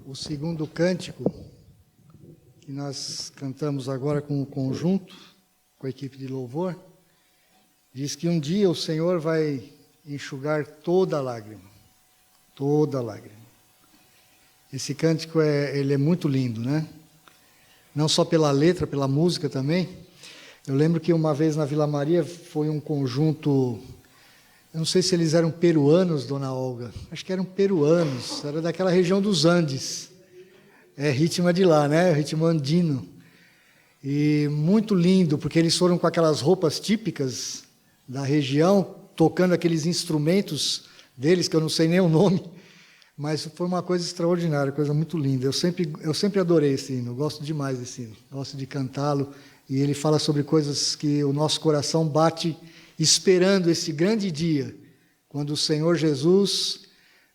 o segundo cântico que nós cantamos agora com o conjunto, com a equipe de louvor, diz que um dia o Senhor vai enxugar toda lágrima, toda lágrima. Esse cântico ele é muito lindo, né? Não só pela letra, pela música também. Eu lembro que uma vez na Vila Maria foi um conjunto, eu não sei se eles eram peruanos, dona Olga, acho que eram peruanos, era daquela região dos Andes, ritmo de lá, né? Ritmo andino. E muito lindo, porque eles foram com aquelas roupas típicas da região, tocando aqueles instrumentos deles, que eu não sei nem o nome, mas foi uma coisa extraordinária, coisa muito linda. Eu sempre adorei esse hino, gosto demais desse hino, gosto de cantá-lo, e ele fala sobre coisas que o nosso coração bate esperando esse grande dia, quando o Senhor Jesus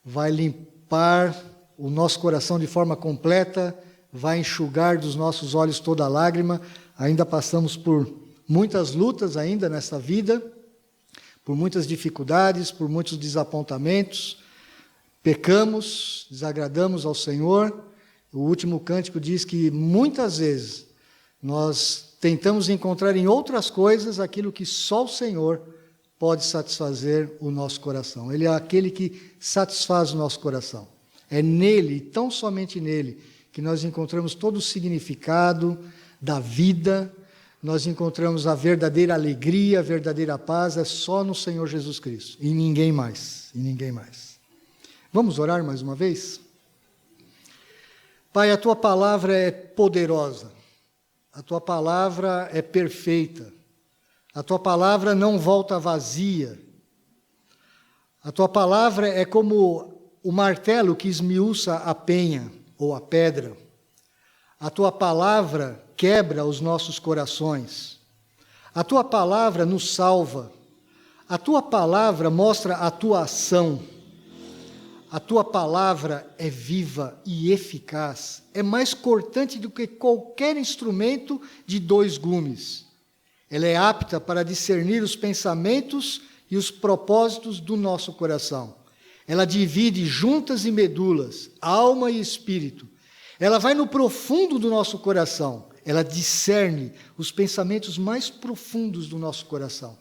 vai limpar o nosso coração de forma completa, vai enxugar dos nossos olhos toda lágrima. Ainda passamos por muitas lutas ainda nessa vida, por muitas dificuldades, por muitos desapontamentos, pecamos, desagradamos ao Senhor. O último cântico diz que muitas vezes nós tentamos encontrar em outras coisas aquilo que só o Senhor pode satisfazer o nosso coração. Ele é aquele que satisfaz o nosso coração. É nele, tão somente nele, que nós encontramos todo o significado da vida, nós encontramos a verdadeira alegria, a verdadeira paz, é só no Senhor Jesus Cristo, e ninguém mais, e ninguém mais. Vamos orar mais uma vez? Pai, a Tua palavra é poderosa, a Tua palavra é perfeita, a Tua palavra não volta vazia, a Tua palavra é como o martelo que esmiuça a penha ou a pedra. A Tua palavra quebra os nossos corações. A Tua palavra nos salva. A Tua palavra mostra a Tua ação. A Tua palavra é viva e eficaz. É mais cortante do que qualquer instrumento de 2 gumes. Ela é apta para discernir os pensamentos e os propósitos do nosso coração. Ela divide juntas e medulas, alma e espírito. Ela vai no profundo do nosso coração. Ela discerne os pensamentos mais profundos do nosso coração.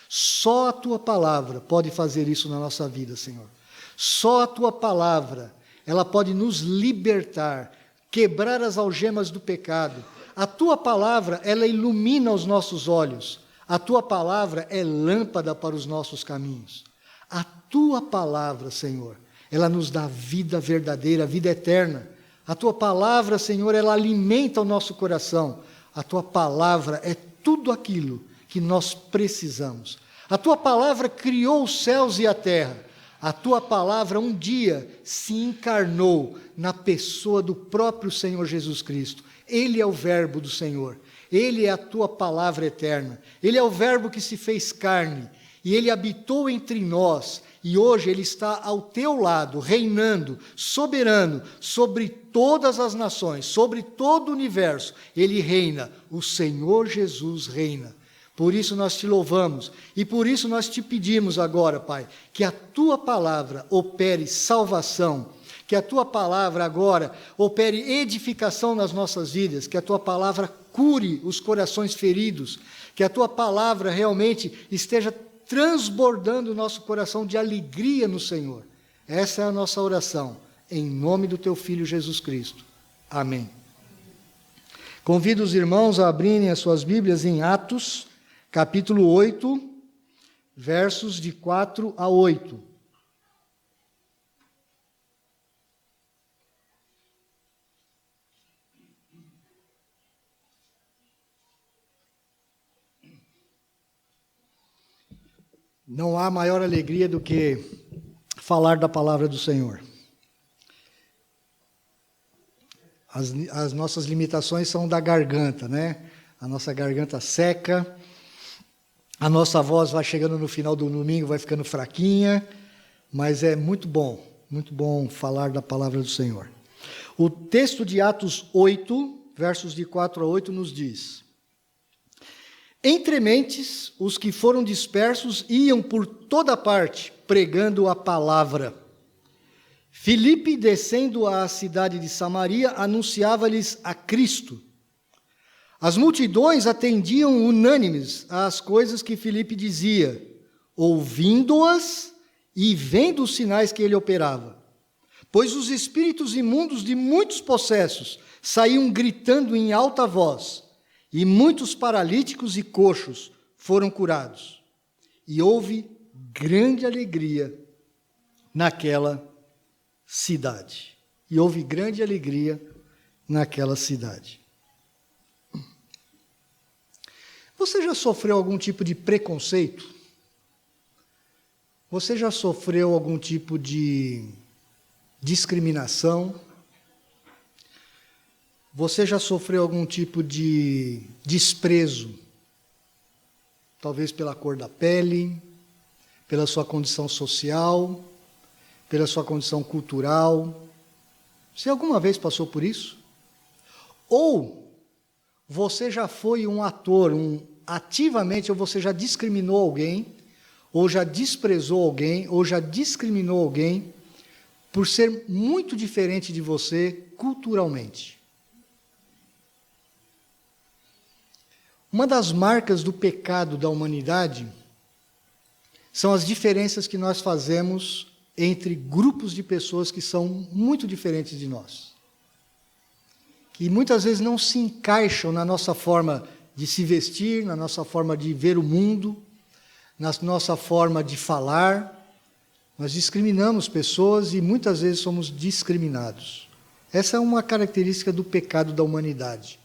Só a Tua palavra pode fazer isso na nossa vida, Senhor. Só a Tua palavra, ela pode nos libertar, quebrar as algemas do pecado. A Tua palavra, ela ilumina os nossos olhos. A Tua palavra é lâmpada para os nossos caminhos. A Tua palavra, Senhor, ela nos dá vida verdadeira, vida eterna. A Tua palavra, Senhor, ela alimenta o nosso coração. A Tua palavra é tudo aquilo que nós precisamos. A Tua palavra criou os céus e a terra. A Tua palavra um dia se encarnou na pessoa do próprio Senhor Jesus Cristo. Ele é o verbo do Senhor. Ele é a Tua palavra eterna. Ele é o verbo que se fez carne. E Ele habitou entre nós, e hoje Ele está ao teu lado, reinando, soberano, sobre todas as nações, sobre todo o universo. Ele reina, o Senhor Jesus reina. Por isso nós Te louvamos, e por isso nós Te pedimos agora, Pai, que a Tua palavra opere salvação, que a Tua palavra agora opere edificação nas nossas vidas, que a Tua palavra cure os corações feridos, que a Tua palavra realmente esteja transbordando o nosso coração de alegria no Senhor. Essa é a nossa oração, em nome do Teu Filho Jesus Cristo. Amém. Convido os irmãos a abrirem as suas Bíblias em Atos, capítulo 8, versos de 4 a 8. Não há maior alegria do que falar da palavra do Senhor. As nossas limitações são da garganta, né? A nossa garganta seca, a nossa voz vai chegando no final do domingo, vai ficando fraquinha, mas é muito bom falar da palavra do Senhor. O texto de Atos 8, versos de 4 a 8, nos diz: Entre mentes, os que foram dispersos iam por toda parte, pregando a palavra. Filipe, descendo à cidade de Samaria, anunciava-lhes a Cristo. As multidões atendiam unânimes às coisas que Filipe dizia, ouvindo-as e vendo os sinais que ele operava. Pois os espíritos imundos de muitos possessos saíam gritando em alta voz, e muitos paralíticos e coxos foram curados. E houve grande alegria naquela cidade. E houve grande alegria naquela cidade. Você já sofreu algum tipo de preconceito? Você já sofreu algum tipo de discriminação? Você já sofreu algum tipo de desprezo? Talvez pela cor da pele, pela sua condição social, pela sua condição cultural. Você alguma vez passou por isso? Ou você já foi um ator, ativamente, ou você já discriminou alguém, ou já desprezou alguém, ou já discriminou alguém por ser muito diferente de você culturalmente. Uma das marcas do pecado da humanidade são as diferenças que nós fazemos entre grupos de pessoas que são muito diferentes de nós. Que muitas vezes não se encaixam na nossa forma de se vestir, na nossa forma de ver o mundo, na nossa forma de falar. Nós discriminamos pessoas e muitas vezes somos discriminados. Essa é uma característica do pecado da humanidade,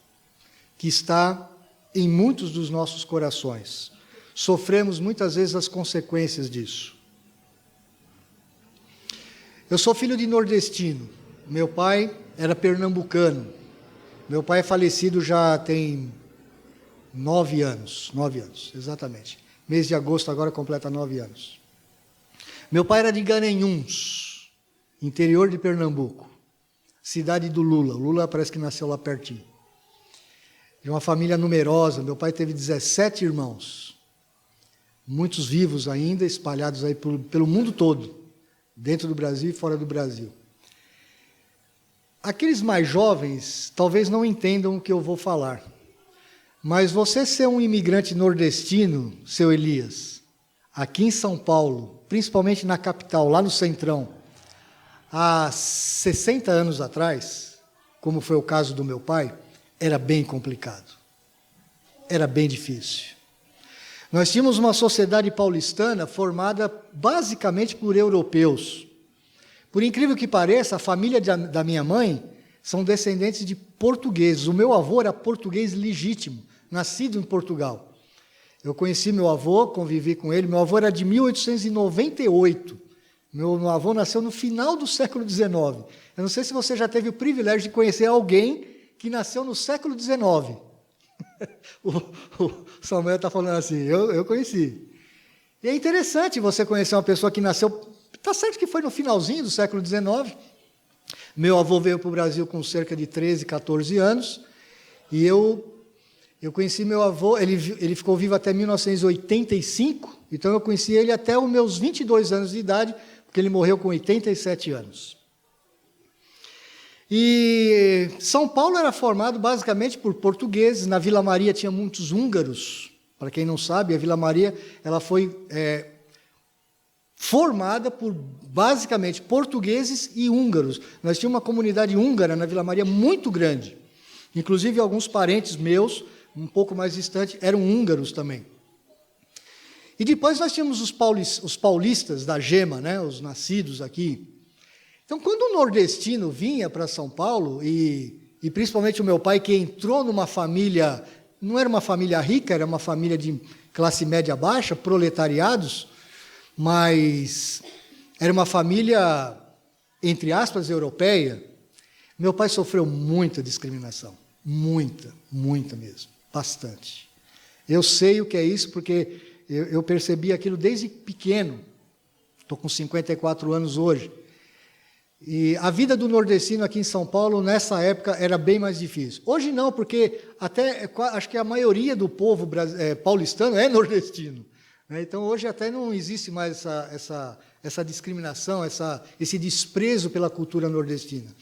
que está em muitos dos nossos corações. Sofremos muitas vezes as consequências disso. Eu sou filho de nordestino. Meu pai era pernambucano. Meu pai é falecido já tem 9 anos. 9 anos, exatamente. Mês de agosto agora completa 9 anos. Meu pai era de Garanhuns, interior de Pernambuco. Cidade do Lula. O Lula parece que nasceu lá pertinho. De uma família numerosa. Meu pai teve 17 irmãos. Muitos vivos ainda, espalhados aí pelo mundo todo. Dentro do Brasil e fora do Brasil. Aqueles mais jovens talvez não entendam o que eu vou falar. Mas você ser um imigrante nordestino, seu Elias, aqui em São Paulo, principalmente na capital, lá no Centrão, há 60 anos atrás, como foi o caso do meu pai, era bem complicado. Era bem difícil. Nós tínhamos uma sociedade paulistana formada basicamente por europeus. Por incrível que pareça, a família da minha mãe são descendentes de portugueses. O meu avô era português legítimo, nascido em Portugal. Eu conheci meu avô, convivi com ele. Meu avô era de 1898. Meu avô nasceu no final do século XIX. Eu não sei se você já teve o privilégio de conhecer alguém que nasceu no século XIX. O Samuel está falando assim, eu conheci. E é interessante você conhecer uma pessoa que nasceu, está certo que foi no finalzinho do século XIX. Meu avô veio para o Brasil com cerca de 13, 14 anos, e eu conheci meu avô, ele ficou vivo até 1985, então eu conheci ele até os meus 22 anos de idade, porque ele morreu com 87 anos. E São Paulo era formado basicamente por portugueses. Na Vila Maria tinha muitos húngaros. Para quem não sabe, a Vila Maria ela foi formada por basicamente portugueses e húngaros. Nós tínhamos uma comunidade húngara na Vila Maria muito grande. Inclusive alguns parentes meus, um pouco mais distantes, eram húngaros também. E depois nós tínhamos os paulistas da Gema, né, os nascidos aqui. Então, quando o nordestino vinha para São Paulo, e principalmente o meu pai, que entrou numa família, não era uma família rica, era uma família de classe média baixa, proletariados, mas era uma família, entre aspas, europeia, meu pai sofreu muita discriminação, muita mesmo, bastante. Eu sei o que é isso, porque eu percebi aquilo desde pequeno, estou com 54 anos hoje. E a vida do nordestino aqui em São Paulo, nessa época, era bem mais difícil. Hoje não, porque até acho que a maioria do povo paulistano é nordestino. Então, hoje até não existe mais essa discriminação, esse desprezo pela cultura nordestina.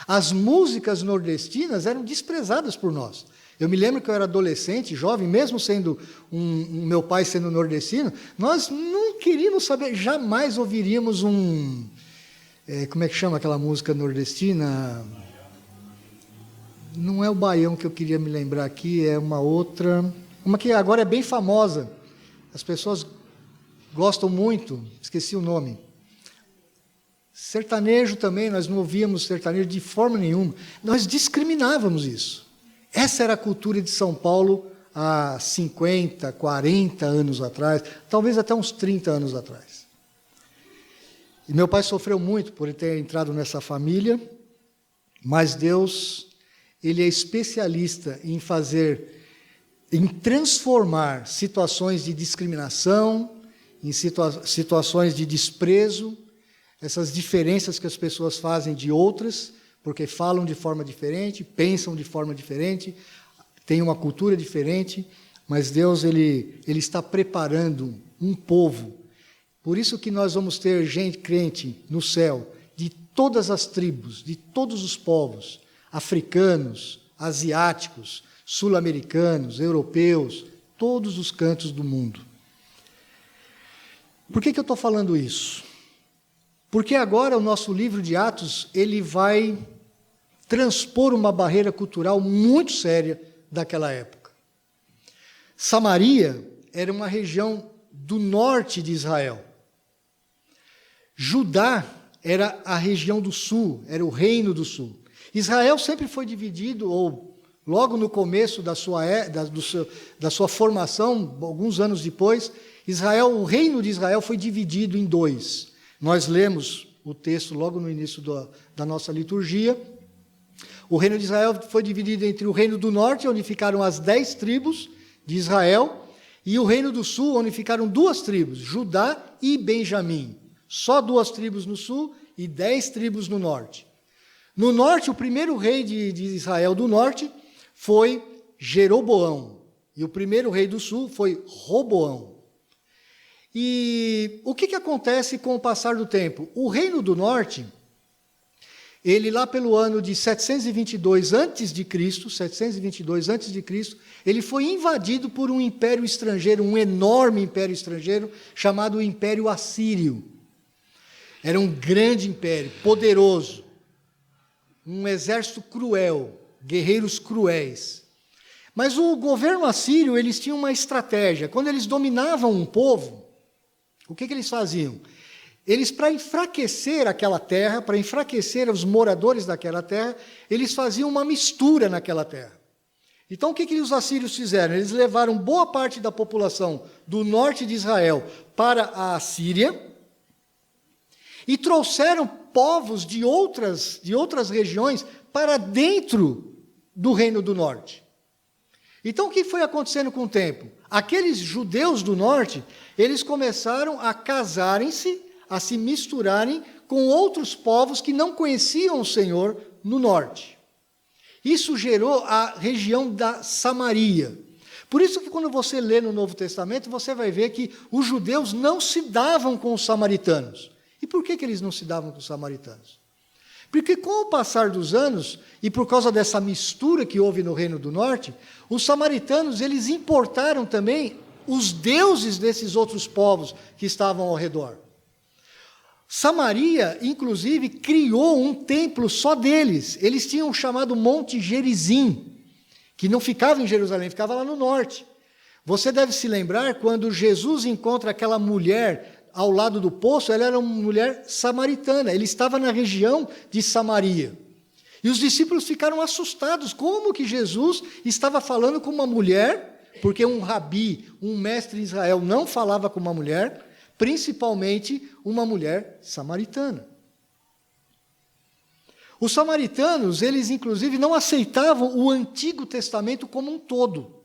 As músicas nordestinas eram desprezadas por nós. Eu me lembro que eu era adolescente, jovem, mesmo sendo meu pai sendo nordestino, nós não queríamos saber, jamais ouviríamos como é que chama aquela música nordestina? Não é o Baião que eu queria me lembrar aqui, é uma outra, uma que agora é bem famosa, as pessoas gostam muito, esqueci o nome. Sertanejo também, nós não ouvíamos sertanejo de forma nenhuma, nós discriminávamos isso. Essa era a cultura de São Paulo há 50, 40 anos atrás, talvez até uns 30 anos atrás. E meu pai sofreu muito por ter entrado nessa família, mas Deus, Ele é especialista em transformar situações de discriminação, em situações de desprezo, essas diferenças que as pessoas fazem de outras, porque falam de forma diferente, pensam de forma diferente, têm uma cultura diferente, mas Deus ele está preparando um povo. Por isso que nós vamos ter gente crente no céu, de todas as tribos, de todos os povos, africanos, asiáticos, sul-americanos, europeus, todos os cantos do mundo. Por que eu estou falando isso? Porque agora o nosso livro de Atos, ele vai transpor uma barreira cultural muito séria daquela época. Samaria era uma região do norte de Israel. Judá era a região do sul, era o reino do sul. Israel sempre foi dividido, ou logo no começo da sua formação, alguns anos depois, o reino de Israel foi dividido em dois. Nós lemos o texto logo no início da nossa liturgia. O reino de Israel foi dividido entre o reino do norte, onde ficaram as 10 tribos de Israel, e o reino do sul, onde ficaram 2 tribos, Judá e Benjamim. Só 2 tribos no sul e 10 tribos no norte. No norte, o primeiro rei de Israel do norte foi Jeroboão, e o primeiro rei do sul foi Roboão. E o que acontece com o passar do tempo? O reino do norte, ele lá pelo ano de 722 a.C., ele foi invadido por um império estrangeiro, um enorme império estrangeiro, chamado Império Assírio. Era um grande império, poderoso, um exército cruel, guerreiros cruéis. Mas o governo assírio, eles tinham uma estratégia. Quando eles dominavam um povo, o que eles faziam? Eles, para enfraquecer aquela terra, para enfraquecer os moradores daquela terra, eles faziam uma mistura naquela terra. Então, o que os assírios fizeram? Eles levaram boa parte da população do norte de Israel para a Assíria e trouxeram povos de outras regiões para dentro do reino do norte. Então, o que foi acontecendo com o tempo? Aqueles judeus do norte, eles começaram a casarem-se, a se misturarem com outros povos que não conheciam o Senhor no norte. Isso gerou a região da Samaria. Por isso que quando você lê no Novo Testamento, você vai ver que os judeus não se davam com os samaritanos. E por que eles não se davam com os samaritanos? Porque com o passar dos anos, e por causa dessa mistura que houve no Reino do Norte, os samaritanos, eles importaram também os deuses desses outros povos que estavam ao redor. Samaria, inclusive, criou um templo só deles. Eles tinham o chamado Monte Gerizim, que não ficava em Jerusalém, ficava lá no norte. Você deve se lembrar quando Jesus encontra aquela mulher ao lado do poço, ela era uma mulher samaritana, ele estava na região de Samaria. E os discípulos ficaram assustados, como que Jesus estava falando com uma mulher, porque um rabi, um mestre em Israel não falava com uma mulher, principalmente uma mulher samaritana. Os samaritanos, eles inclusive não aceitavam o Antigo Testamento como um todo.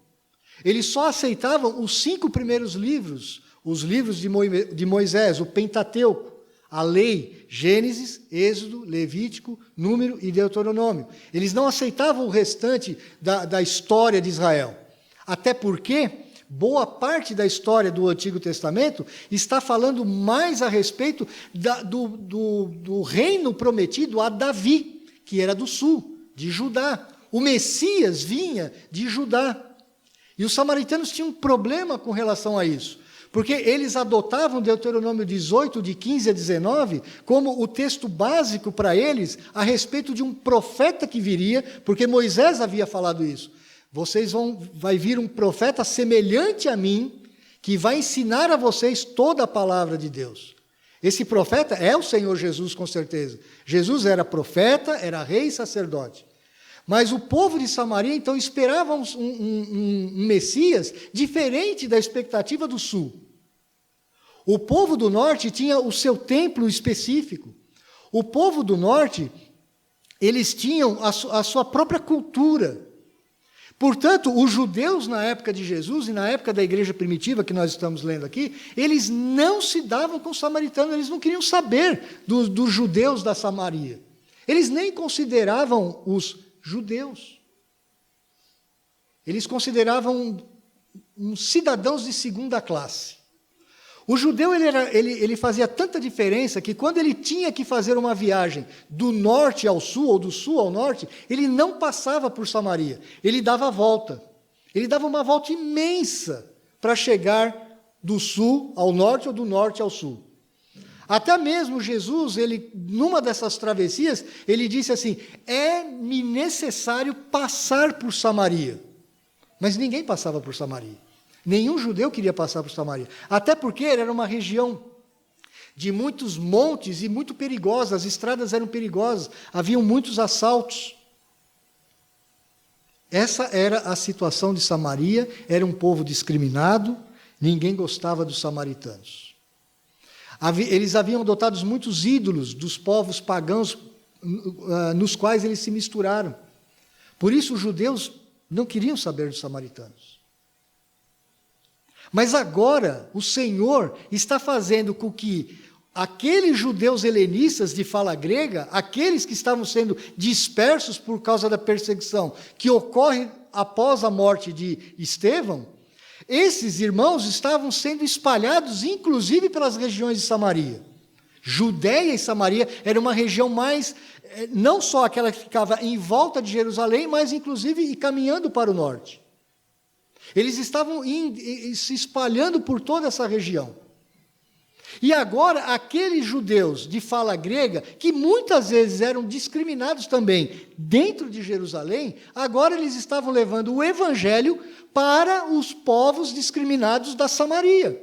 Eles só aceitavam os 5 primeiros livros, os livros de Moisés, o Pentateuco, a lei, Gênesis, Êxodo, Levítico, Número e Deuteronômio. Eles não aceitavam o restante da história de Israel. Até porque boa parte da história do Antigo Testamento está falando mais a respeito do reino prometido a Davi, que era do sul, de Judá. O Messias vinha de Judá. E os samaritanos tinham um problema com relação a isso, porque eles adotavam Deuteronômio 18, de 15 a 19, como o texto básico para eles a respeito de um profeta que viria, porque Moisés havia falado isso. Vai vir um profeta semelhante a mim, que vai ensinar a vocês toda a palavra de Deus. Esse profeta é o Senhor Jesus, com certeza. Jesus era profeta, era rei e sacerdote. Mas o povo de Samaria, então, esperava um Messias diferente da expectativa do sul. O povo do norte tinha o seu templo específico. O povo do norte, eles tinham a sua própria cultura. Portanto, os judeus na época de Jesus e na época da igreja primitiva, que nós estamos lendo aqui, eles não se davam com os samaritanos, eles não queriam saber dos judeus da Samaria. Eles nem consideravam os judeus. Eles consideravam cidadãos de segunda classe. O judeu ele fazia tanta diferença que quando ele tinha que fazer uma viagem do norte ao sul, ou do sul ao norte, ele não passava por Samaria, ele dava a volta. Ele dava uma volta imensa para chegar do sul ao norte ou do norte ao sul. Até mesmo Jesus, numa dessas travessias, ele disse assim: é-me necessário passar por Samaria. Mas ninguém passava por Samaria. Nenhum judeu queria passar por Samaria. Até porque era uma região de muitos montes e muito perigosa. As estradas eram perigosas. Haviam muitos assaltos. Essa era a situação de Samaria. Era um povo discriminado. Ninguém gostava dos samaritanos. Eles haviam adotado muitos ídolos dos povos pagãos nos quais eles se misturaram. Por isso os judeus não queriam saber dos samaritanos. Mas agora o Senhor está fazendo com que aqueles judeus helenistas de fala grega, aqueles que estavam sendo dispersos por causa da perseguição que ocorre após a morte de Estevão, esses irmãos estavam sendo espalhados, inclusive pelas regiões de Samaria. Judéia e Samaria era uma região mais, não só aquela que ficava em volta de Jerusalém, mas inclusive caminhando para o norte. Eles estavam se espalhando por toda essa região. E agora, aqueles judeus de fala grega, que muitas vezes eram discriminados também dentro de Jerusalém, agora eles estavam levando o evangelho para os povos discriminados da Samaria.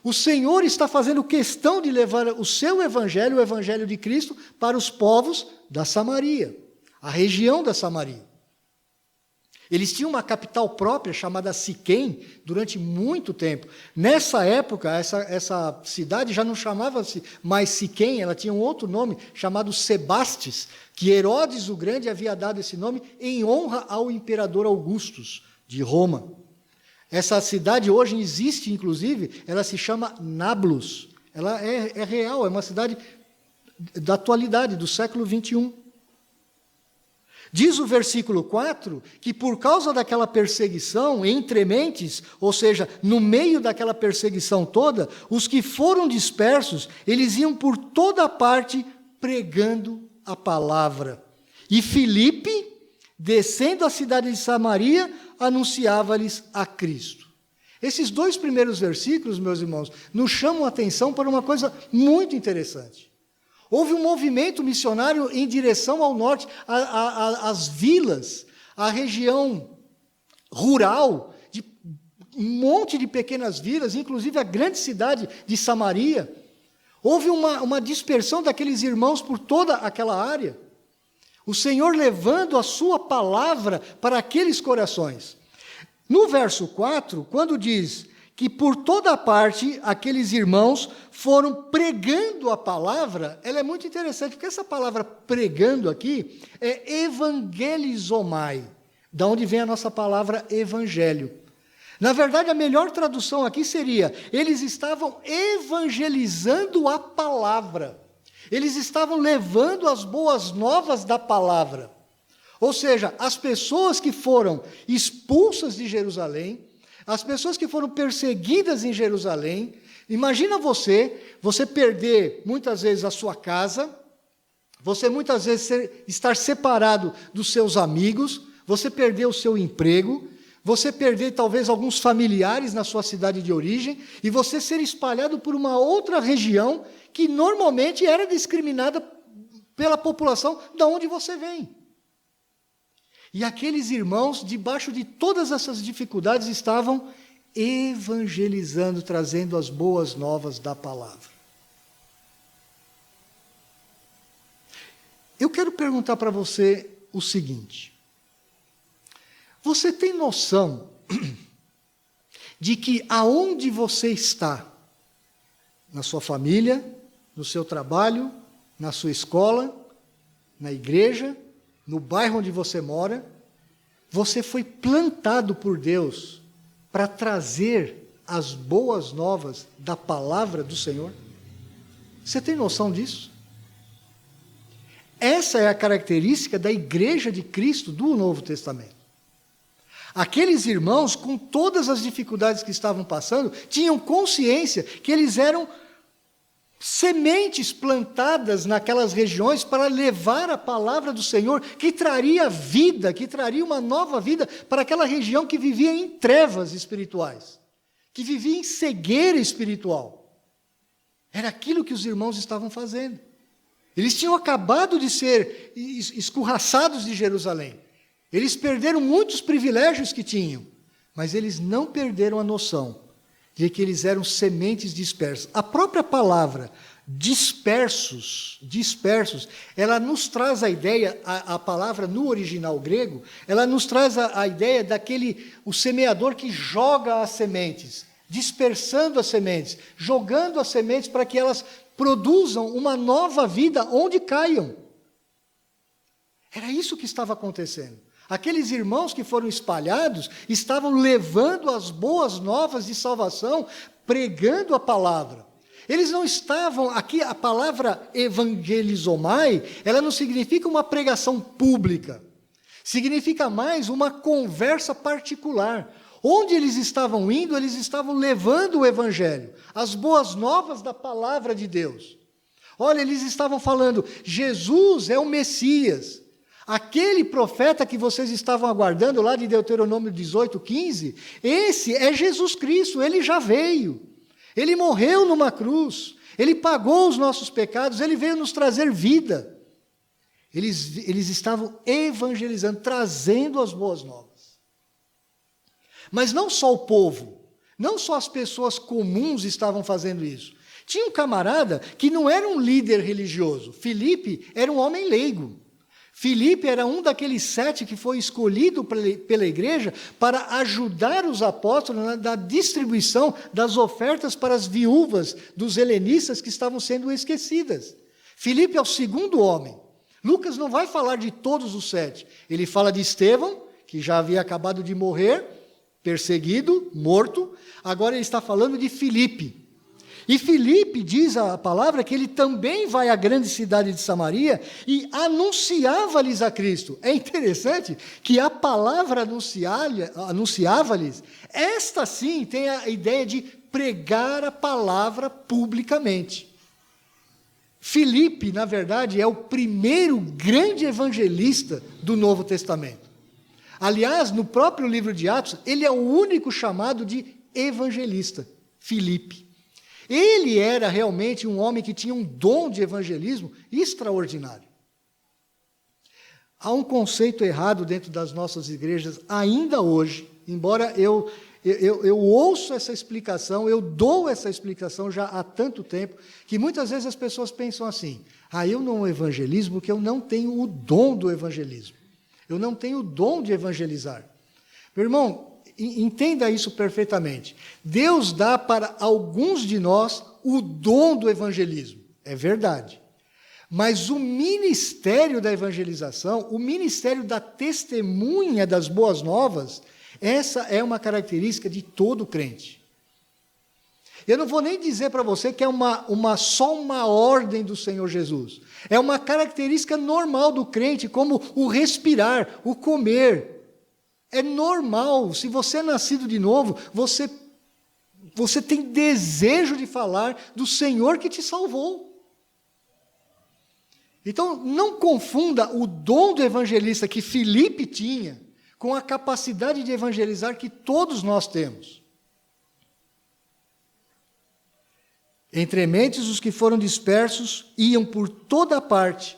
O Senhor está fazendo questão de levar o seu evangelho, o evangelho de Cristo, para os povos da Samaria, a região da Samaria. Eles tinham uma capital própria, chamada Siquém, durante muito tempo. Nessa época, essa cidade já não chamava-se mais Siquém, ela tinha um outro nome, chamado Sebastes, que Herodes o Grande havia dado esse nome em honra ao imperador Augustus, de Roma. Essa cidade hoje existe, inclusive, ela se chama Nablus. Ela é real, é uma cidade da atualidade, do século 21. Diz o versículo 4 que por causa daquela perseguição entre mentes, ou seja, no meio daquela perseguição toda, os que foram dispersos, eles iam por toda parte pregando a palavra. E Filipe, descendo à cidade de Samaria, anunciava-lhes a Cristo. Esses dois primeiros versículos, meus irmãos, nos chamam a atenção para uma coisa muito interessante. Houve um movimento missionário em direção ao norte, às vilas, à região rural, de um monte de pequenas vilas, inclusive a grande cidade de Samaria. Houve uma dispersão daqueles irmãos por toda aquela área. O Senhor levando a sua palavra para aqueles corações. No verso 4, quando diz que por toda parte aqueles irmãos foram pregando a palavra, ela é muito interessante, porque essa palavra pregando aqui é evangelizomai, da onde vem a nossa palavra evangelho. Na verdade, a melhor tradução aqui seria, eles estavam evangelizando a palavra. Eles estavam levando as boas novas da palavra. Ou seja, as pessoas que foram expulsas de Jerusalém, As pessoas que foram perseguidas em Jerusalém, imagina você perder muitas vezes a sua casa, você muitas vezes estar separado dos seus amigos, você perder o seu emprego, você perder talvez alguns familiares na sua cidade de origem, e você ser espalhado por uma outra região que normalmente era discriminada pela população da onde você vem. E aqueles irmãos, debaixo de todas essas dificuldades, estavam evangelizando, trazendo as boas novas da palavra. Eu quero perguntar para você o seguinte: você tem noção de que aonde você está, na sua família, no seu trabalho, na sua escola, na igreja, no bairro onde você mora, você foi plantado por Deus para trazer as boas novas da palavra do Senhor? Você tem noção disso? Essa é a característica da igreja de Cristo do Novo Testamento. Aqueles irmãos, com todas as dificuldades que estavam passando, tinham consciência que eles eram sementes plantadas naquelas regiões para levar a palavra do Senhor, que traria vida, que traria uma nova vida para aquela região que vivia em trevas espirituais, que vivia em cegueira espiritual. Era aquilo que os irmãos estavam fazendo. Eles tinham acabado de ser escorraçados de Jerusalém. Eles perderam muitos privilégios que tinham, mas eles não perderam a noção de que eles eram sementes dispersas. A própria palavra dispersos, ela nos traz a ideia, a palavra no original grego, ela nos traz a ideia o semeador que joga as sementes, dispersando as sementes, jogando as sementes para que elas produzam uma nova vida onde caiam. Era isso que estava acontecendo. Aqueles irmãos que foram espalhados estavam levando as boas novas de salvação, pregando a palavra. Eles não estavam, aqui a palavra evangelizomai, ela não significa uma pregação pública, significa mais uma conversa particular. Onde eles estavam indo, eles estavam levando o evangelho, as boas novas da palavra de Deus. Olha, eles estavam falando, Jesus é o Messias. Aquele profeta que vocês estavam aguardando lá de Deuteronômio 18:15, esse é Jesus Cristo, ele já veio. Ele morreu numa cruz, ele pagou os nossos pecados, ele veio nos trazer vida. Eles estavam evangelizando, trazendo as boas novas. Mas não só o povo, não só as pessoas comuns estavam fazendo isso. Tinha um camarada que não era um líder religioso. Filipe era um homem leigo. Filipe era um daqueles 7 que foi escolhido pela igreja para ajudar os apóstolos na distribuição das ofertas para as viúvas dos helenistas que estavam sendo esquecidas. Filipe é o segundo homem. Lucas não vai falar de todos os 7. Ele fala de Estevão, que já havia acabado de morrer, perseguido, morto. Agora ele está falando de Filipe. E Filipe diz a palavra que ele também vai à grande cidade de Samaria e anunciava-lhes a Cristo. É interessante que a palavra anunciava-lhes, esta sim tem a ideia de pregar a palavra publicamente. Filipe, na verdade, é o primeiro grande evangelista do Novo Testamento. Aliás, no próprio livro de Atos, ele é o único chamado de evangelista, Filipe. Ele era realmente um homem que tinha um dom de evangelismo extraordinário. Há um conceito errado dentro das nossas igrejas, ainda hoje, embora eu ouço essa explicação, eu dou essa explicação já há tanto tempo, que muitas vezes as pessoas pensam assim, eu não evangelizo porque eu não tenho o dom do evangelismo. Eu não tenho o dom de evangelizar. Meu irmão, entenda isso perfeitamente. Deus dá para alguns de nós o dom do evangelismo. É verdade. Mas o ministério da evangelização, o ministério da testemunha das boas novas, essa é uma característica de todo crente. Eu não vou nem dizer para você que é só uma ordem do Senhor Jesus. É uma característica normal do crente, como o respirar, o comer. É normal, se você é nascido de novo, você tem desejo de falar do Senhor que te salvou. Então, não confunda o dom do evangelista que Filipe tinha com a capacidade de evangelizar que todos nós temos. Entre mentes, os que foram dispersos iam por toda parte,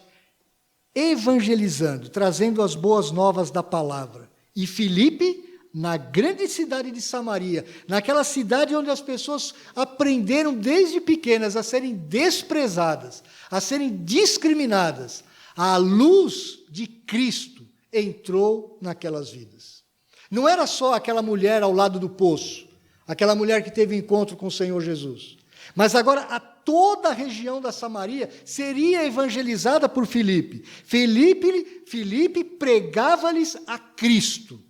evangelizando, trazendo as boas novas da palavra. E Filipe, na grande cidade de Samaria, naquela cidade onde as pessoas aprenderam desde pequenas a serem desprezadas, a serem discriminadas, a luz de Cristo entrou naquelas vidas. Não era só aquela mulher ao lado do poço, aquela mulher que teve encontro com o Senhor Jesus, mas agora toda a região da Samaria seria evangelizada por Filipe. Filipe pregava-lhes a Cristo.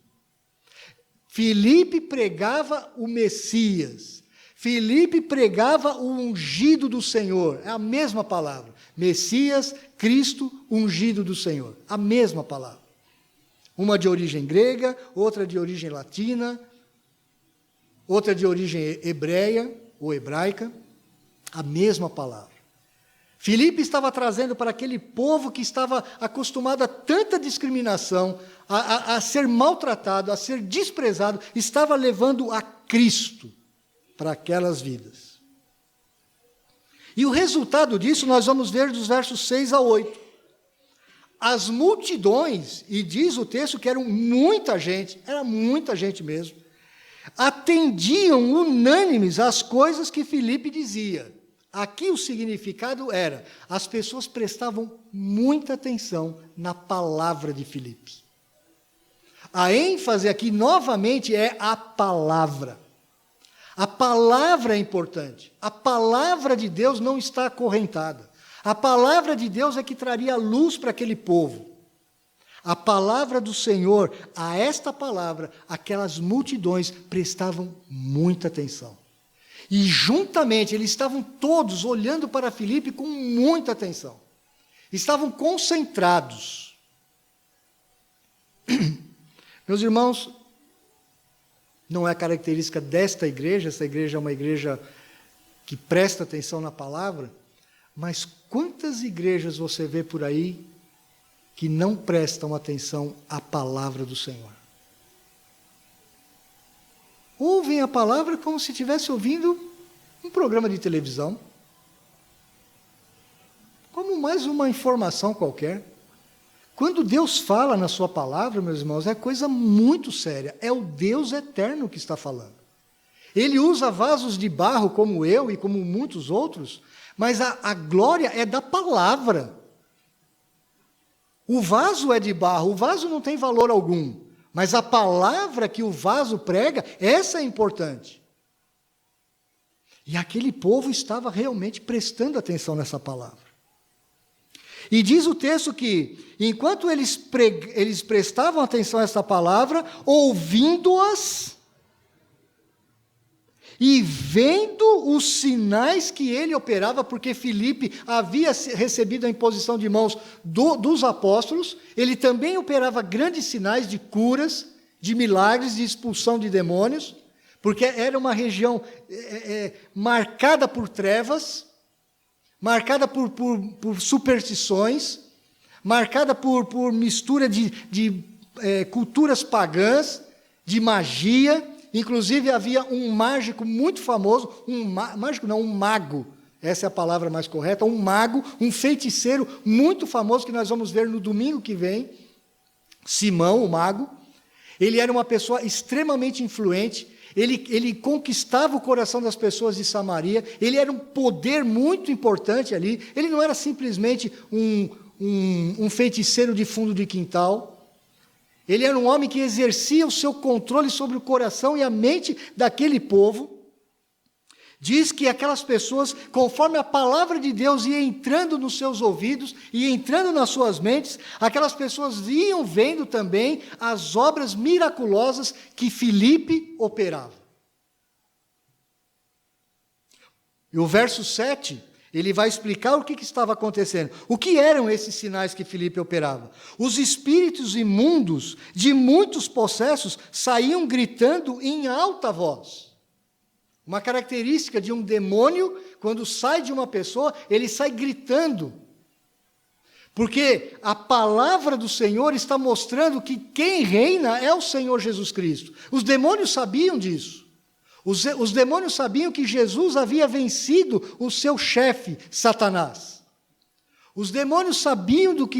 Filipe pregava o Messias. Filipe pregava o ungido do Senhor. É a mesma palavra. Messias, Cristo, ungido do Senhor. A mesma palavra. Uma de origem grega, outra de origem latina, outra de origem hebreia ou hebraica. A mesma palavra. Filipe estava trazendo para aquele povo que estava acostumado a tanta discriminação, a ser maltratado, a ser desprezado, estava levando a Cristo para aquelas vidas. E o resultado disso nós vamos ver dos versos 6 a 8. As multidões, e diz o texto que era muita gente mesmo, atendiam unânimes às coisas que Filipe dizia. Aqui o significado era, as pessoas prestavam muita atenção na palavra de Filipe. A ênfase aqui, novamente, é a palavra. A palavra é importante. A palavra de Deus não está acorrentada. A palavra de Deus é que traria luz para aquele povo. A palavra do Senhor, a esta palavra, aquelas multidões prestavam muita atenção. E juntamente, eles estavam todos olhando para Filipe com muita atenção. Estavam concentrados. Meus irmãos, não é característica desta igreja, essa igreja é uma igreja que presta atenção na palavra, mas quantas igrejas você vê por aí que não prestam atenção à palavra do Senhor? Ouvem a palavra como se estivesse ouvindo um programa de televisão, como mais uma informação qualquer. Quando Deus fala na sua palavra, meus irmãos, é coisa muito séria, é o Deus eterno que está falando. Ele usa vasos de barro como eu e como muitos outros, mas a glória é da palavra. O vaso é de barro, o vaso não tem valor algum. Mas a palavra que o vaso prega, essa é importante. E aquele povo estava realmente prestando atenção nessa palavra. E diz o texto que, enquanto eles prestavam atenção a essa palavra, ouvindo-as e vendo os sinais que ele operava, porque Filipe havia recebido a imposição de mãos dos apóstolos, ele também operava grandes sinais de curas, de milagres, de expulsão de demônios, porque era uma região marcada por trevas, marcada por superstições, marcada por mistura de culturas pagãs, de magia. Inclusive havia um mágico muito famoso, um mago, essa é a palavra mais correta, um mago, um feiticeiro muito famoso que nós vamos ver no domingo que vem, Simão, o mago. Ele era uma pessoa extremamente influente, ele conquistava o coração das pessoas de Samaria, ele era um poder muito importante ali, ele não era simplesmente um feiticeiro de fundo de quintal. Ele era um homem que exercia o seu controle sobre o coração e a mente daquele povo. Diz que aquelas pessoas, conforme a palavra de Deus ia entrando nos seus ouvidos e entrando nas suas mentes, aquelas pessoas iam vendo também as obras miraculosas que Filipe operava. E o verso 7, ele vai explicar o que estava acontecendo. O que eram esses sinais que Filipe operava? Os espíritos imundos de muitos possessos saíam gritando em alta voz. Uma característica de um demônio, quando sai de uma pessoa, ele sai gritando. Porque a palavra do Senhor está mostrando que quem reina é o Senhor Jesus Cristo. Os demônios sabiam disso. Os demônios sabiam que Jesus havia vencido o seu chefe, Satanás. Os demônios sabiam do que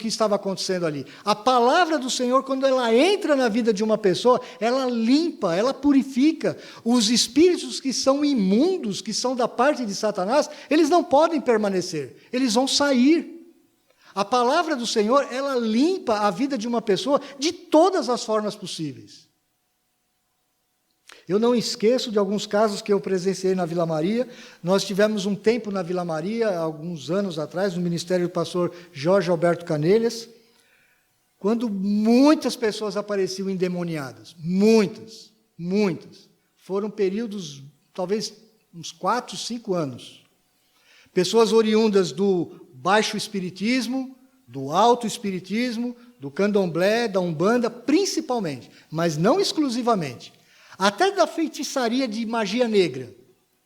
estava acontecendo ali. A palavra do Senhor, quando ela entra na vida de uma pessoa, ela limpa, ela purifica. Os espíritos que são imundos, que são da parte de Satanás, eles não podem permanecer, eles vão sair. A palavra do Senhor, ela limpa a vida de uma pessoa de todas as formas possíveis. Eu não esqueço de alguns casos que eu presenciei na Vila Maria. Nós tivemos um tempo na Vila Maria, alguns anos atrás, no ministério do pastor Jorge Alberto Canelhas, quando muitas pessoas apareciam endemoniadas. Muitas. Foram períodos, talvez, uns 4, 5 anos. Pessoas oriundas do baixo espiritismo, do alto espiritismo, do candomblé, da umbanda, principalmente, mas não exclusivamente. Até da feitiçaria de magia negra,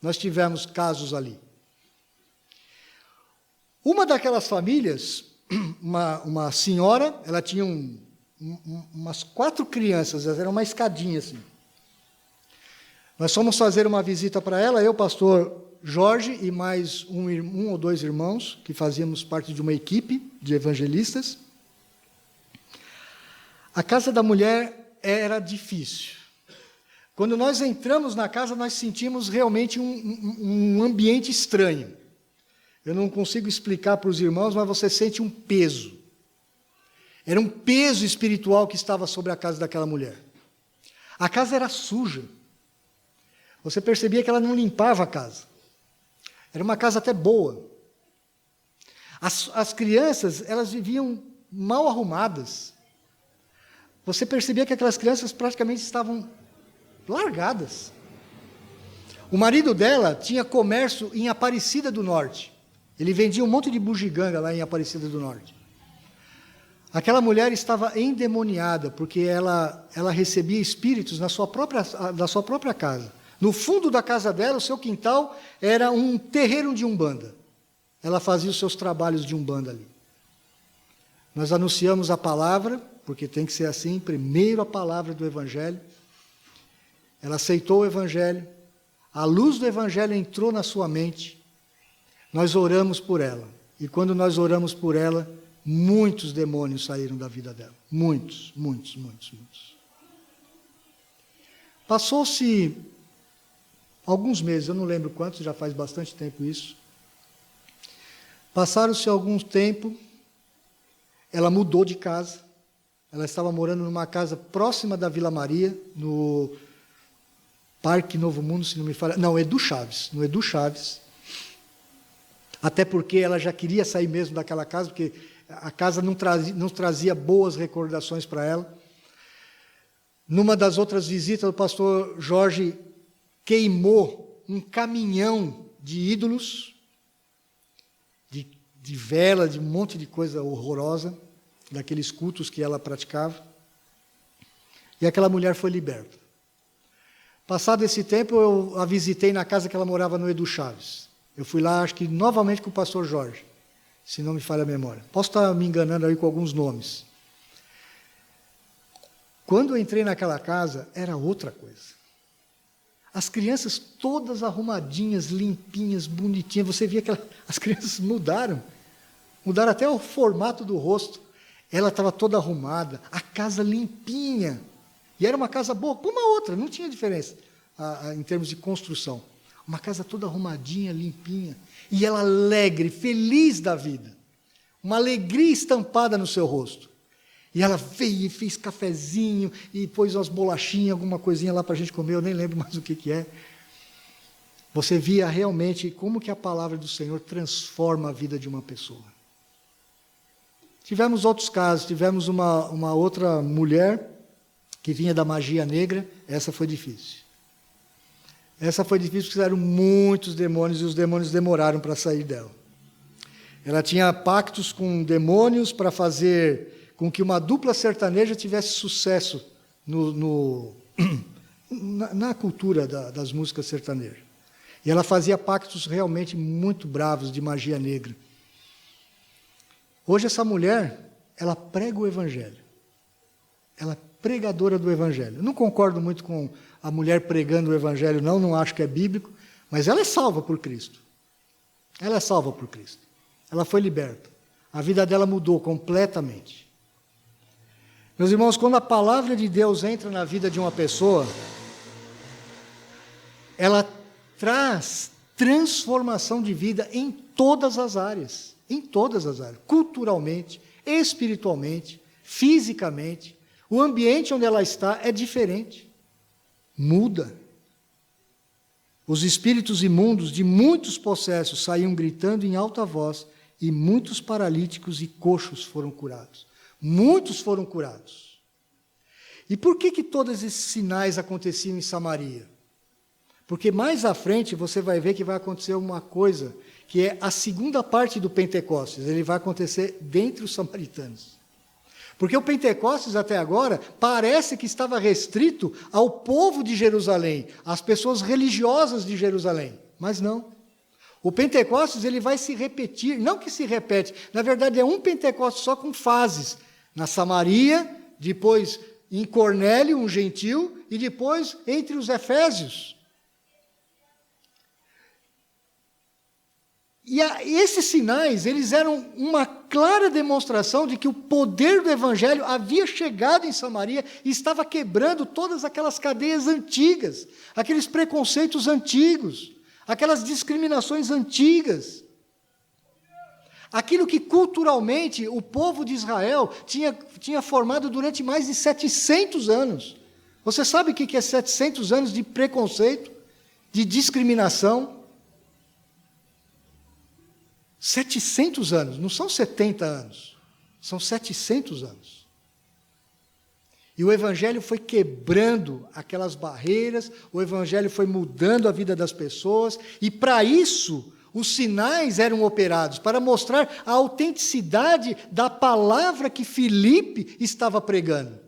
nós tivemos casos ali. Uma daquelas famílias, uma senhora, ela tinha umas 4 crianças, era uma escadinha assim. Nós fomos fazer uma visita para ela, eu, pastor Jorge e mais um ou 2 irmãos, que fazíamos parte de uma equipe de evangelistas. A casa da mulher era difícil. Quando nós entramos na casa, nós sentimos realmente um ambiente estranho. Eu não consigo explicar para os irmãos, mas você sente um peso. Era um peso espiritual que estava sobre a casa daquela mulher. A casa era suja. Você percebia que ela não limpava a casa. Era uma casa até boa. As crianças, elas viviam mal arrumadas. Você percebia que aquelas crianças praticamente estavam largadas. O marido dela tinha comércio em Aparecida do Norte. Ele vendia um monte de bugiganga lá em Aparecida do Norte. Aquela mulher estava endemoniada, porque ela recebia espíritos da sua própria casa. No fundo da casa dela, o seu quintal era um terreiro de umbanda. Ela fazia os seus trabalhos de umbanda ali. Nós anunciamos a palavra, porque tem que ser assim, primeiro a palavra do Evangelho. Ela aceitou o Evangelho, a luz do Evangelho entrou na sua mente, nós oramos por ela. E quando nós oramos por ela, muitos demônios saíram da vida dela. Muitos. Passou-se alguns meses, eu não lembro quantos, já faz bastante tempo isso. Passaram-se algum tempo, ela mudou de casa, ela estava morando numa casa próxima da Vila Maria, no Parque Novo Mundo, se não me falha, não, Edu Chaves, no Edu Chaves, até porque ela já queria sair mesmo daquela casa, porque a casa não trazia boas recordações para ela. Numa das outras visitas, o pastor Jorge queimou um caminhão de ídolos, de vela, de um monte de coisa horrorosa, daqueles cultos que ela praticava, e aquela mulher foi liberta. Passado esse tempo, eu a visitei na casa que ela morava no Edu Chaves. Eu fui lá, acho que novamente com o pastor Jorge, se não me falha a memória. Posso estar me enganando aí com alguns nomes. Quando eu entrei naquela casa, era outra coisa. As crianças todas arrumadinhas, limpinhas, bonitinhas. Você via que as crianças mudaram até o formato do rosto. Ela estava toda arrumada, a casa limpinha. E era uma casa boa, como uma outra, não tinha diferença em termos de construção. Uma casa toda arrumadinha, limpinha. E ela alegre, feliz da vida. Uma alegria estampada no seu rosto. E ela veio e fez cafezinho, e pôs umas bolachinhas, alguma coisinha lá para a gente comer, eu nem lembro mais o que é. Você via realmente como que a palavra do Senhor transforma a vida de uma pessoa. Tivemos outros casos, tivemos uma outra mulher que vinha da magia negra, essa foi difícil. Essa foi difícil porque eram muitos demônios e os demônios demoraram para sair dela. Ela tinha pactos com demônios para fazer com que uma dupla sertaneja tivesse sucesso na cultura das músicas sertanejas. E ela fazia pactos realmente muito bravos de magia negra. Hoje essa mulher, ela prega o Evangelho. Ela é pregadora do Evangelho. Eu não concordo muito com a mulher pregando o Evangelho, não acho que é bíblico, mas ela é salva por Cristo. Ela é salva por Cristo. Ela foi liberta. A vida dela mudou completamente. Meus irmãos, quando a palavra de Deus entra na vida de uma pessoa, ela traz transformação de vida em todas as áreas. Em todas as áreas. Culturalmente, espiritualmente, fisicamente. O ambiente onde ela está é diferente. Muda. Os espíritos imundos de muitos possessos saíam gritando em alta voz e muitos paralíticos e coxos foram curados. Muitos foram curados. E por que todos esses sinais aconteciam em Samaria? Porque mais à frente você vai ver que vai acontecer uma coisa, que é a segunda parte do Pentecostes. Ele vai acontecer dentre os samaritanos. Porque o Pentecostes até agora parece que estava restrito ao povo de Jerusalém, às pessoas religiosas de Jerusalém. Mas não. O Pentecostes ele vai se repetir, não que se repete, na verdade é um Pentecostes só com fases. Na Samaria, depois em Cornélio, um gentil, e depois entre os efésios. E esses sinais, eles eram uma clara demonstração de que o poder do Evangelho havia chegado em Samaria e estava quebrando todas aquelas cadeias antigas, aqueles preconceitos antigos, aquelas discriminações antigas. Aquilo que culturalmente o povo de Israel tinha formado durante mais de 700 anos. Você sabe o que é 700 anos de preconceito, de discriminação? 700 anos, não são 70 anos, são 700 anos. E o Evangelho foi quebrando aquelas barreiras, o Evangelho foi mudando a vida das pessoas, e para isso os sinais eram operados, para mostrar a autenticidade da palavra que Filipe estava pregando.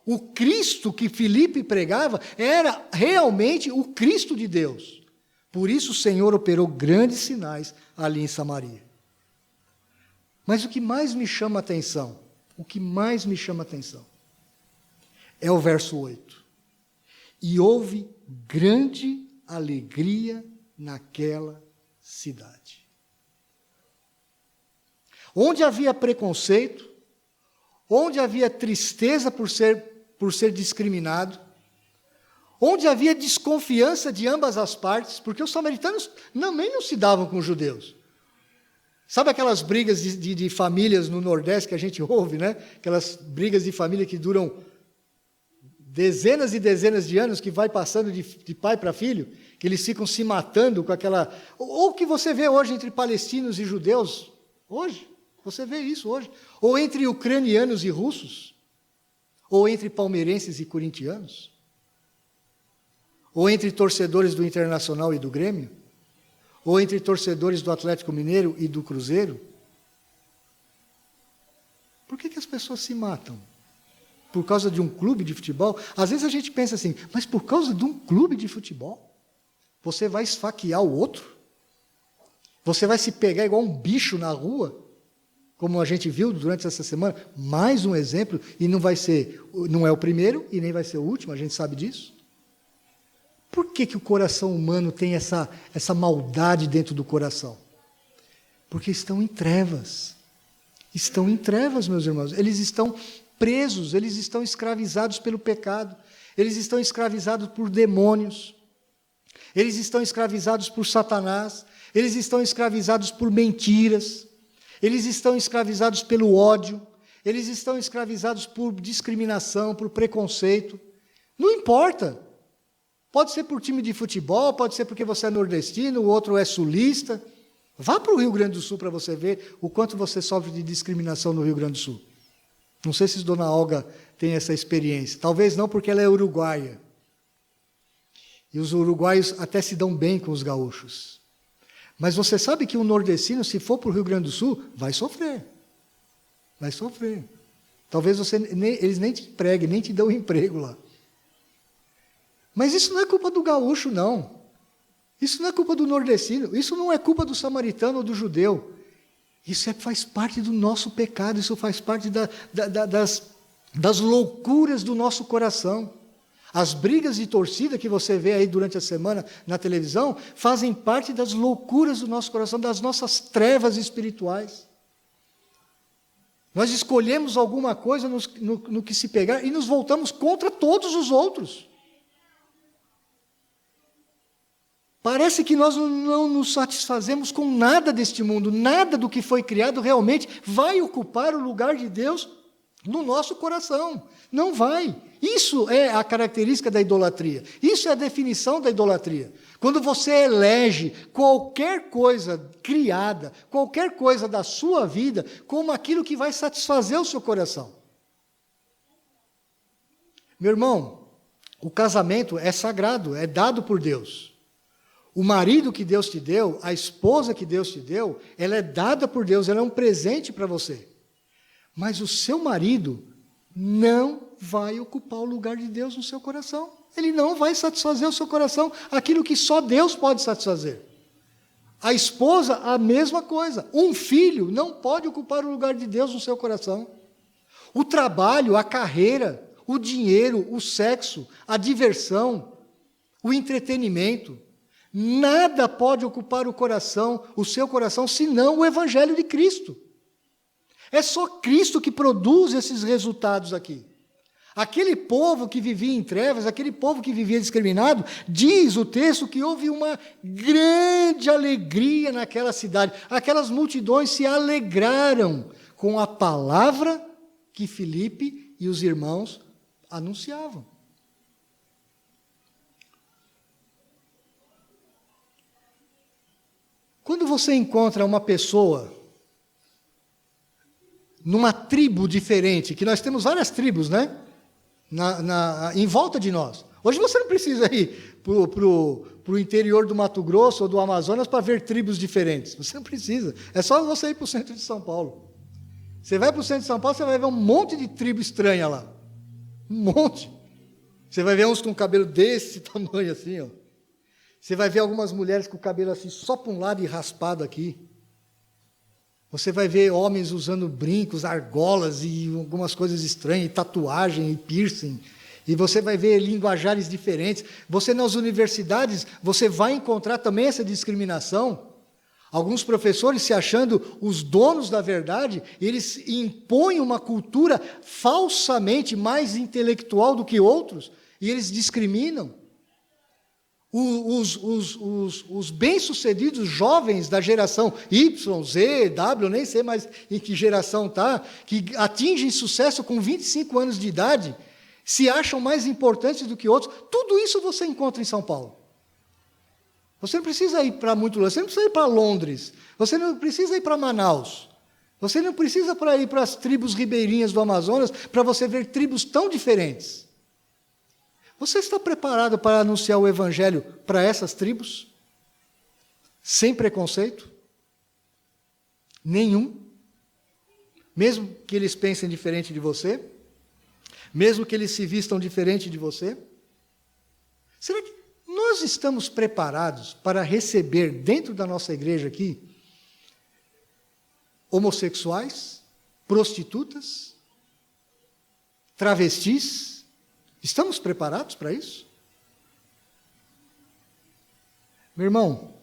O Cristo que Filipe pregava era realmente o Cristo de Deus. Por isso o Senhor operou grandes sinais ali em Samaria. Mas o que mais me chama a atenção, é o verso 8. E houve grande alegria naquela cidade. Onde havia preconceito, onde havia tristeza por ser discriminado, onde havia desconfiança de ambas as partes, porque os samaritanos também não se davam com os judeus. Sabe aquelas brigas de famílias no Nordeste que a gente ouve, né? Aquelas brigas de família que duram dezenas e dezenas de anos, que vai passando de pai para filho, que eles ficam se matando com aquela... Ou que você vê hoje entre palestinos e judeus, hoje, você vê isso hoje. Ou entre ucranianos e russos, ou entre palmeirenses e corintianos, ou entre torcedores do Internacional e do Grêmio, ou entre torcedores do Atlético Mineiro e do Cruzeiro. Por que as pessoas se matam? Por causa de um clube de futebol? Às vezes a gente pensa assim, mas por causa de um clube de futebol? Você vai esfaquear o outro? Você vai se pegar igual um bicho na rua? Como a gente viu durante essa semana? Mais um exemplo, e não é o primeiro e nem vai ser o último, a gente sabe disso. Por que o coração humano tem essa maldade dentro do coração? Porque estão em trevas. Estão em trevas, meus irmãos. Eles estão presos, eles estão escravizados pelo pecado, eles estão escravizados por demônios, eles estão escravizados por Satanás, eles estão escravizados por mentiras, eles estão escravizados pelo ódio, eles estão escravizados por discriminação, por preconceito. Não importa. Pode ser por time de futebol, pode ser porque você é nordestino, o outro é sulista. Vá para o Rio Grande do Sul para você ver o quanto você sofre de discriminação no Rio Grande do Sul. Não sei se Dona Olga tem essa experiência. Talvez não, porque ela é uruguaia. E os uruguaios até se dão bem com os gaúchos. Mas você sabe que o nordestino, se for para o Rio Grande do Sul, vai sofrer. Vai sofrer. Talvez eles nem te empreguem, nem te dão emprego lá. Mas isso não é culpa do gaúcho, não. Isso não é culpa do nordestino. Isso não é culpa do samaritano ou do judeu. Isso faz parte do nosso pecado. Isso faz parte das loucuras do nosso coração. As brigas de torcida que você vê aí durante a semana na televisão fazem parte das loucuras do nosso coração, das nossas trevas espirituais. Nós escolhemos alguma coisa no que se pegar e nos voltamos contra todos os outros. Parece que nós não nos satisfazemos com nada deste mundo, nada do que foi criado realmente vai ocupar o lugar de Deus no nosso coração. Não vai. Isso é a característica da idolatria. Isso é a definição da idolatria. Quando você elege qualquer coisa criada, qualquer coisa da sua vida, como aquilo que vai satisfazer o seu coração. Meu irmão, o casamento é sagrado, é dado por Deus. O marido que Deus te deu, a esposa que Deus te deu, ela é dada por Deus, ela é um presente para você. Mas o seu marido não vai ocupar o lugar de Deus no seu coração. Ele não vai satisfazer o seu coração, aquilo que só Deus pode satisfazer. A esposa, a mesma coisa. Um filho não pode ocupar o lugar de Deus no seu coração. O trabalho, a carreira, o dinheiro, o sexo, a diversão, o entretenimento, nada pode ocupar o seu coração, senão o Evangelho de Cristo. É só Cristo que produz esses resultados aqui. Aquele povo que vivia em trevas, aquele povo que vivia discriminado, diz o texto que houve uma grande alegria naquela cidade. Aquelas multidões se alegraram com a palavra que Filipe e os irmãos anunciavam. Quando você encontra uma pessoa numa tribo diferente, que nós temos várias tribos, né? Em volta de nós. Hoje você não precisa ir para o interior do Mato Grosso ou do Amazonas para ver tribos diferentes. Você não precisa. É só você ir para o centro de São Paulo. Você vai para o centro de São Paulo, você vai ver um monte de tribo estranha lá. Um monte. Você vai ver uns com cabelo desse tamanho assim, ó. Você vai ver algumas mulheres com o cabelo assim, só para um lado e raspado aqui. Você vai ver homens usando brincos, argolas e algumas coisas estranhas, e tatuagem e piercing. E você vai ver linguajares diferentes. Você nas universidades, você vai encontrar também essa discriminação. Alguns professores se achando os donos da verdade, eles impõem uma cultura falsamente mais intelectual do que outros, e eles discriminam. Os bem-sucedidos jovens da geração Y, Z, W, nem sei mais em que geração está, que atingem sucesso com 25 anos de idade, se acham mais importantes do que outros. Tudo isso você encontra em São Paulo. Você não precisa ir para muito longe, você não precisa ir para Londres, você não precisa ir para Manaus, você não precisa ir para as tribos ribeirinhas do Amazonas para você ver tribos tão diferentes. Você está preparado para anunciar o Evangelho para essas tribos? Sem preconceito? Nenhum? Mesmo que eles pensem diferente de você? Mesmo que eles se vistam diferente de você? Será que nós estamos preparados para receber dentro da nossa igreja aqui homossexuais, prostitutas, travestis? Estamos preparados para isso? Meu irmão,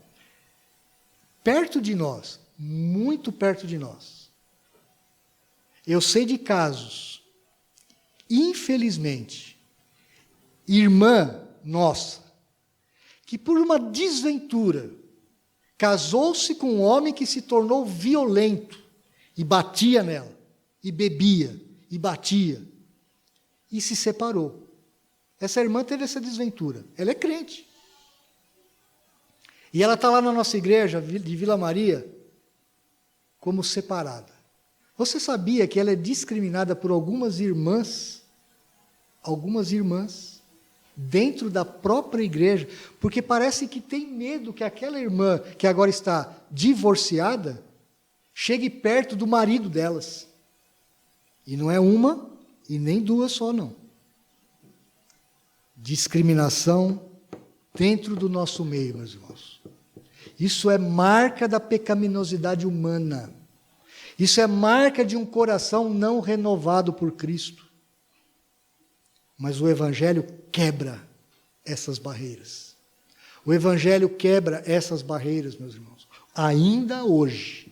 perto de nós, muito perto de nós, eu sei de casos, infelizmente, irmã nossa, que por uma desventura, casou-se com um homem que se tornou violento, e batia nela, e bebia, e batia, e se separou. Essa irmã teve essa desventura. Ela é crente. E ela está lá na nossa igreja de Vila Maria como separada. Você sabia que ela é discriminada por algumas irmãs? Algumas irmãs. dentro da própria igreja, porque parece que tem medo que aquela irmã que agora está divorciada chegue perto do marido delas. E não é uma e nem duas só, não. Discriminação dentro do nosso meio, meus irmãos. Isso é marca da pecaminosidade humana. Isso é marca de um coração não renovado por Cristo. Mas o Evangelho quebra essas barreiras. O Evangelho quebra essas barreiras, meus irmãos. Ainda hoje.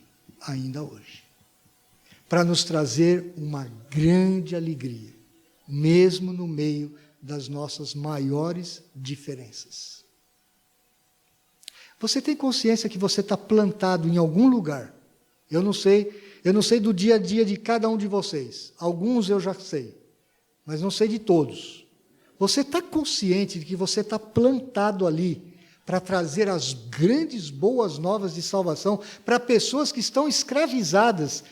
Para nos trazer uma grande alegria, mesmo no meio das nossas maiores diferenças. Você tem consciência que você está plantado em algum lugar? Eu não sei do dia a dia de cada um de vocês. Alguns eu já sei, mas não sei de todos. Você está consciente de que você está plantado ali para trazer as grandes boas novas de salvação para pessoas que estão escravizadas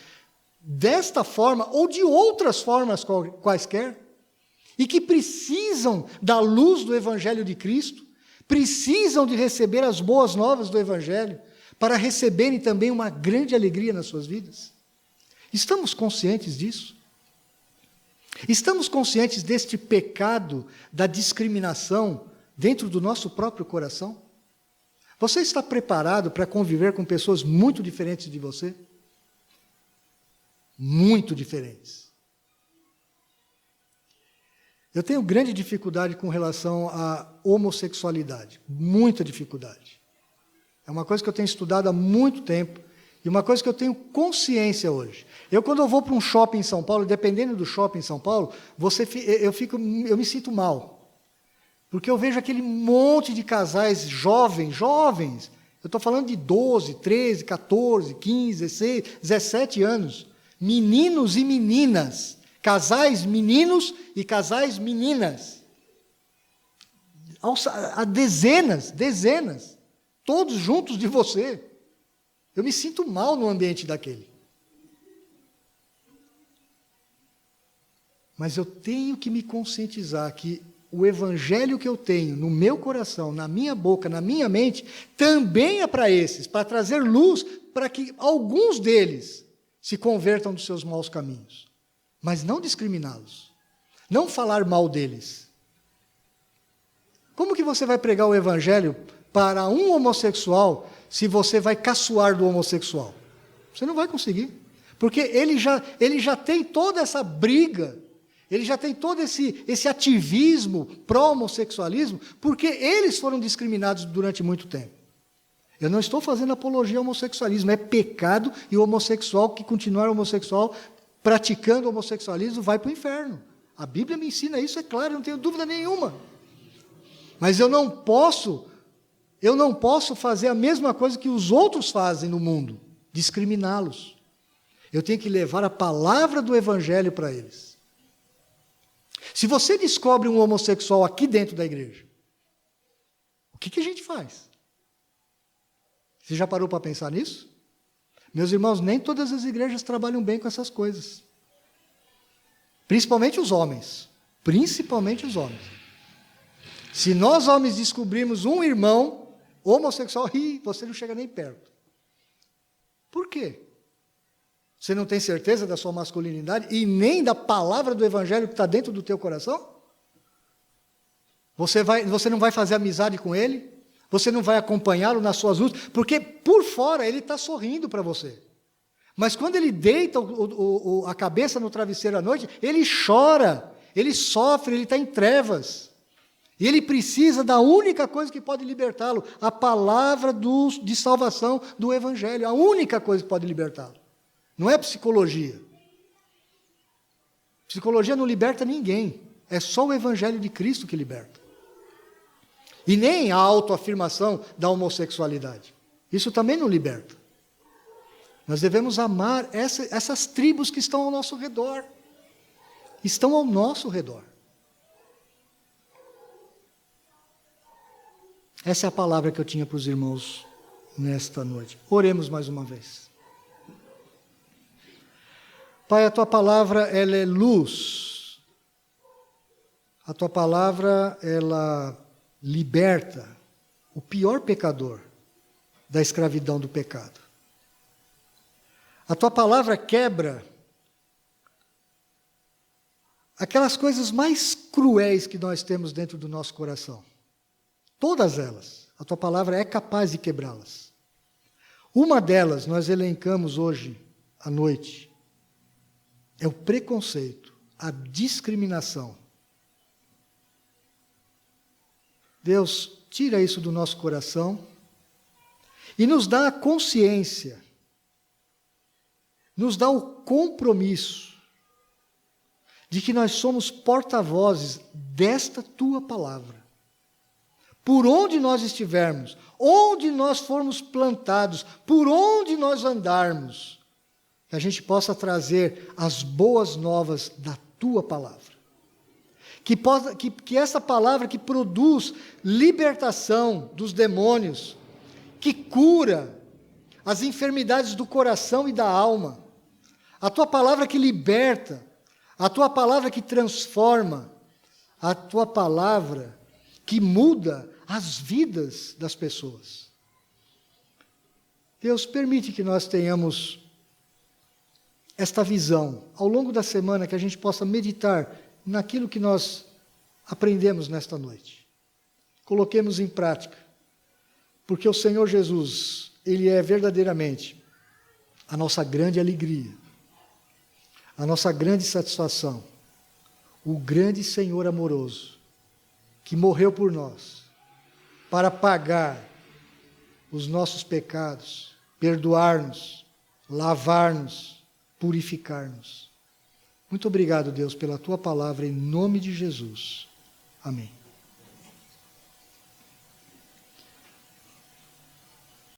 desta forma ou de outras formas quaisquer e que precisam da luz do Evangelho de Cristo, precisam de receber as boas novas do Evangelho para receberem também uma grande alegria nas suas vidas? Estamos conscientes disso? Estamos conscientes deste pecado da discriminação dentro do nosso próprio coração? Você está preparado para conviver com pessoas muito diferentes de você? Muito diferentes. Eu tenho grande dificuldade com relação à homossexualidade, muita dificuldade. É uma coisa que eu tenho estudado há muito tempo e uma coisa que eu tenho consciência hoje. Quando eu vou para um shopping em São Paulo, dependendo do shopping em São Paulo, eu me sinto mal. Porque eu vejo aquele monte de casais jovens, eu estou falando de 12, 13, 14, 15, 16, 17 anos, meninos e meninas, casais meninos e casais meninas, há dezenas, todos juntos de você. Eu me sinto mal no ambiente daquele. Mas eu tenho que me conscientizar que o Evangelho que eu tenho no meu coração, na minha boca, na minha mente, também é para esses, para trazer luz para que alguns deles se convertam dos seus maus caminhos. Mas não discriminá-los, não falar mal deles. Como que você vai pregar o Evangelho para um homossexual se você vai caçoar do homossexual? Você não vai conseguir, porque ele já tem toda essa briga, ele já tem todo esse ativismo pró-homossexualismo, porque eles foram discriminados durante muito tempo. Eu não estou fazendo apologia ao homossexualismo, é pecado, e o homossexual que continuar homossexual, praticando o homossexualismo, vai para o inferno. A Bíblia me ensina isso, é claro, não tenho dúvida nenhuma. Mas eu não posso fazer a mesma coisa que os outros fazem no mundo, discriminá-los. Eu tenho que levar a palavra do Evangelho para eles. Se você descobre um homossexual aqui dentro da igreja, o que a gente faz? Você já parou para pensar nisso? Meus irmãos, nem todas as igrejas trabalham bem com essas coisas. Principalmente os homens. Se nós homens descobrirmos um irmão homossexual, você não chega nem perto. Por quê? Você não tem certeza da sua masculinidade e nem da palavra do Evangelho que está dentro do teu coração? Você não vai fazer amizade com ele? Você não vai acompanhá-lo nas suas lutas? Porque por fora ele está sorrindo para você. Mas quando ele deita a cabeça no travesseiro à noite, ele chora, ele sofre, ele está em trevas. E ele precisa da única coisa que pode libertá-lo, a palavra de salvação do Evangelho, a única coisa que pode libertá-lo. Não é psicologia. Psicologia não liberta ninguém. É só o Evangelho de Cristo que liberta. E nem a autoafirmação da homossexualidade. Isso também não liberta. Nós devemos amar essas tribos que estão ao nosso redor. Estão ao nosso redor. Essa é a palavra que eu tinha para os irmãos nesta noite. Oremos mais uma vez. Pai, a Tua palavra, ela é luz. A tua palavra, ela liberta o pior pecador da escravidão do pecado. A tua palavra quebra aquelas coisas mais cruéis que nós temos dentro do nosso coração. Todas elas. A tua palavra é capaz de quebrá-las. Uma delas nós elencamos hoje à noite. É o preconceito, a discriminação. Deus, tira isso do nosso coração e nos dá a consciência, nos dá o compromisso de que nós somos porta-vozes desta tua palavra. Por onde nós estivermos, onde nós formos plantados, por onde nós andarmos, que a gente possa trazer as boas novas da tua palavra. Que essa palavra que produz libertação dos demônios, que cura as enfermidades do coração e da alma, a tua palavra que liberta, a tua palavra que transforma, a tua palavra que muda as vidas das pessoas. Deus, permite que nós tenhamos esta visão ao longo da semana, que a gente possa meditar naquilo que nós aprendemos nesta noite. Coloquemos em prática, porque o Senhor Jesus, Ele é verdadeiramente a nossa grande alegria, a nossa grande satisfação, o grande Senhor amoroso, que morreu por nós, para pagar os nossos pecados, perdoar-nos, lavar-nos, purificar-nos. Muito obrigado, Deus, pela tua palavra, em nome de Jesus. Amém.